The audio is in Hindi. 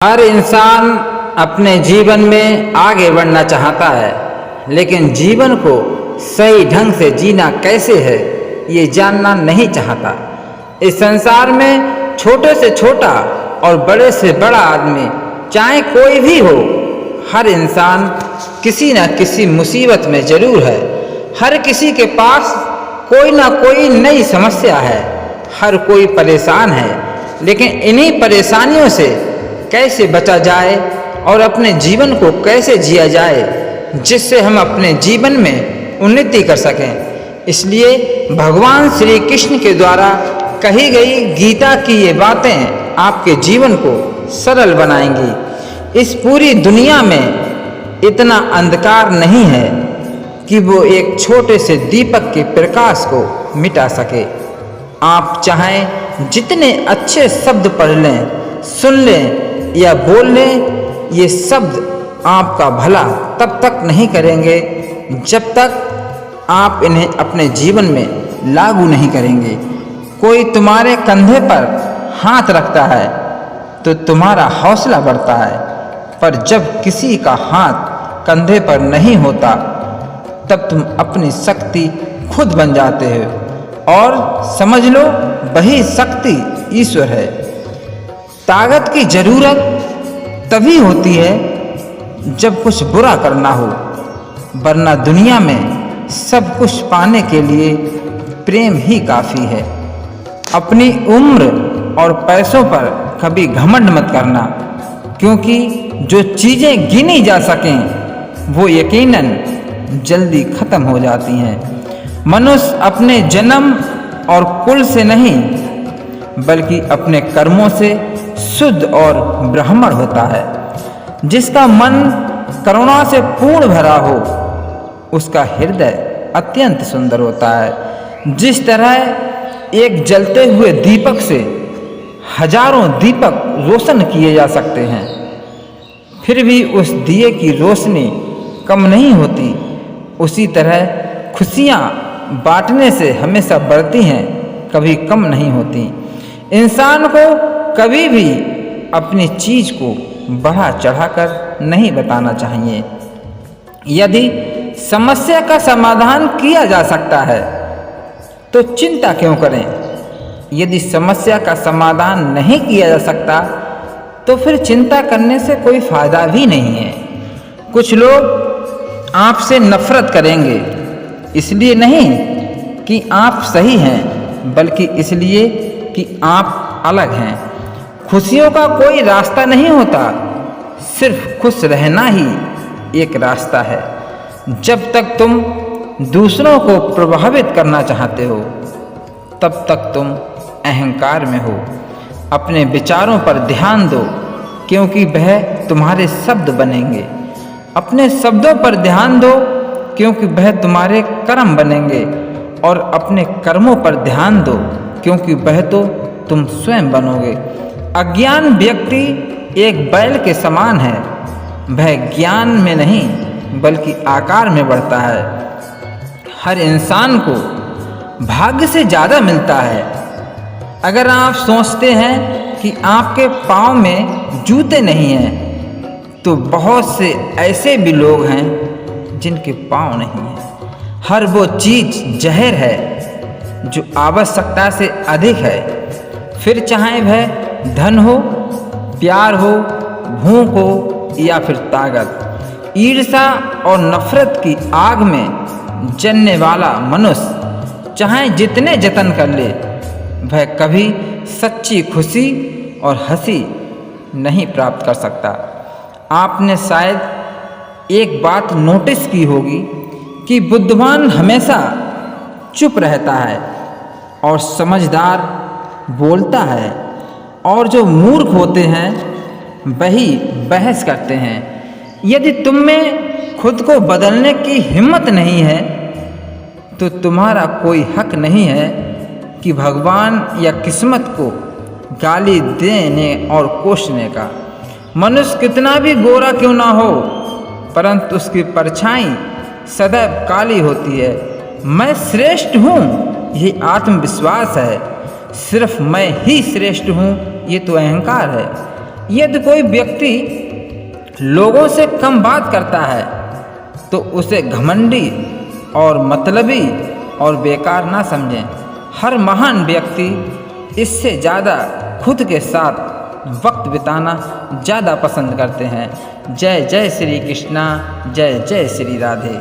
हर इंसान अपने जीवन में आगे बढ़ना चाहता है, लेकिन जीवन को सही ढंग से जीना कैसे है ये जानना नहीं चाहता। इस संसार में छोटे से छोटा और बड़े से बड़ा आदमी, चाहे कोई भी हो, हर इंसान किसी न किसी मुसीबत में जरूर है। हर किसी के पास कोई ना कोई नई समस्या है, हर कोई परेशान है। लेकिन इन्हीं परेशानियों से कैसे बचा जाए और अपने जीवन को कैसे जिया जाए जिससे हम अपने जीवन में उन्नति कर सकें। इसलिए भगवान श्री कृष्ण के द्वारा कही गई गीता की ये बातें आपके जीवन को सरल बनाएंगी। इस पूरी दुनिया में इतना अंधकार नहीं है कि वो एक छोटे से दीपक के प्रकाश को मिटा सके। आप चाहें जितने अच्छे शब्द पढ़ लें, सुन लें या बोल लें, ये शब्द आपका भला तब तक नहीं करेंगे जब तक आप इन्हें अपने जीवन में लागू नहीं करेंगे। कोई तुम्हारे कंधे पर हाथ रखता है तो तुम्हारा हौसला बढ़ता है, पर जब किसी का हाथ कंधे पर नहीं होता तब तुम अपनी शक्ति खुद बन जाते हो और समझ लो वही शक्ति ईश्वर है। ताकत की जरूरत तभी होती है जब कुछ बुरा करना हो, वरना दुनिया में सब कुछ पाने के लिए प्रेम ही काफी है। अपनी उम्र और पैसों पर कभी घमंड मत करना, क्योंकि जो चीजें गिनी जा सकें वो यकीनन जल्दी खत्म हो जाती हैं। मनुष्य अपने जन्म और कुल से नहीं बल्कि अपने कर्मों से शुद्ध और ब्राह्मण होता है। जिसका मन करुणा से पूर्ण भरा हो उसका हृदय अत्यंत सुंदर होता है। जिस तरह एक जलते हुए दीपक से हजारों दीपक रोशन किए जा सकते हैं, फिर भी उस दिए की रोशनी कम नहीं होती, उसी तरह खुशियाँ बांटने से हमेशा बढ़ती हैं, कभी कम नहीं होती। इंसान को कभी भी अपनी चीज को बढ़ा चढ़ाकर नहीं बताना चाहिए। यदि समस्या का समाधान किया जा सकता है तो चिंता क्यों करें। यदि समस्या का समाधान नहीं किया जा सकता तो फिर चिंता करने से कोई फायदा भी नहीं है। कुछ लोग आपसे नफरत करेंगे, इसलिए नहीं कि आप सही हैं, बल्कि इसलिए कि आप अलग हैं। खुशियों का कोई रास्ता नहीं होता, सिर्फ खुश रहना ही एक रास्ता है। जब तक तुम दूसरों को प्रभावित करना चाहते हो तब तक तुम अहंकार में हो। अपने विचारों पर ध्यान दो, क्योंकि वह तुम्हारे शब्द बनेंगे। अपने शब्दों पर ध्यान दो, क्योंकि वह तुम्हारे कर्म बनेंगे। और अपने कर्मों पर ध्यान दो, क्योंकि वह तो तुम स्वयं बनोगे। अज्ञान व्यक्ति एक बैल के समान है, वह ज्ञान में नहीं बल्कि आकार में बढ़ता है। हर इंसान को भाग्य से ज़्यादा मिलता है। अगर आप सोचते हैं कि आपके पाँव में जूते नहीं हैं, तो बहुत से ऐसे भी लोग हैं जिनके पाँव नहीं हैं। हर वो चीज़ जहर है जो आवश्यकता से अधिक है, फिर चाहे वह धन हो, प्यार हो, भूख हो या फिर ताकत। ईर्ष्या और नफरत की आग में जलने वाला मनुष्य चाहे जितने जतन कर ले, वह कभी सच्ची खुशी और हंसी नहीं प्राप्त कर सकता। आपने शायद एक बात नोटिस की होगी कि बुद्धिमान हमेशा चुप रहता है और समझदार बोलता है, और जो मूर्ख होते हैं वही बहस करते हैं। यदि तुम में खुद को बदलने की हिम्मत नहीं है तो तुम्हारा कोई हक नहीं है कि भगवान या किस्मत को गाली देने और कोसने का। मनुष्य कितना भी गोरा क्यों ना हो, परंतु उसकी परछाई सदैव काली होती है। मैं श्रेष्ठ हूँ, ये आत्मविश्वास है। सिर्फ मैं ही श्रेष्ठ हूँ, ये तो अहंकार है। यदि कोई व्यक्ति लोगों से कम बात करता है तो उसे घमंडी और मतलबी और बेकार ना समझें। हर महान व्यक्ति इससे ज़्यादा खुद के साथ वक्त बिताना ज़्यादा पसंद करते हैं। जय जय श्री कृष्णा, जय जय श्री राधे।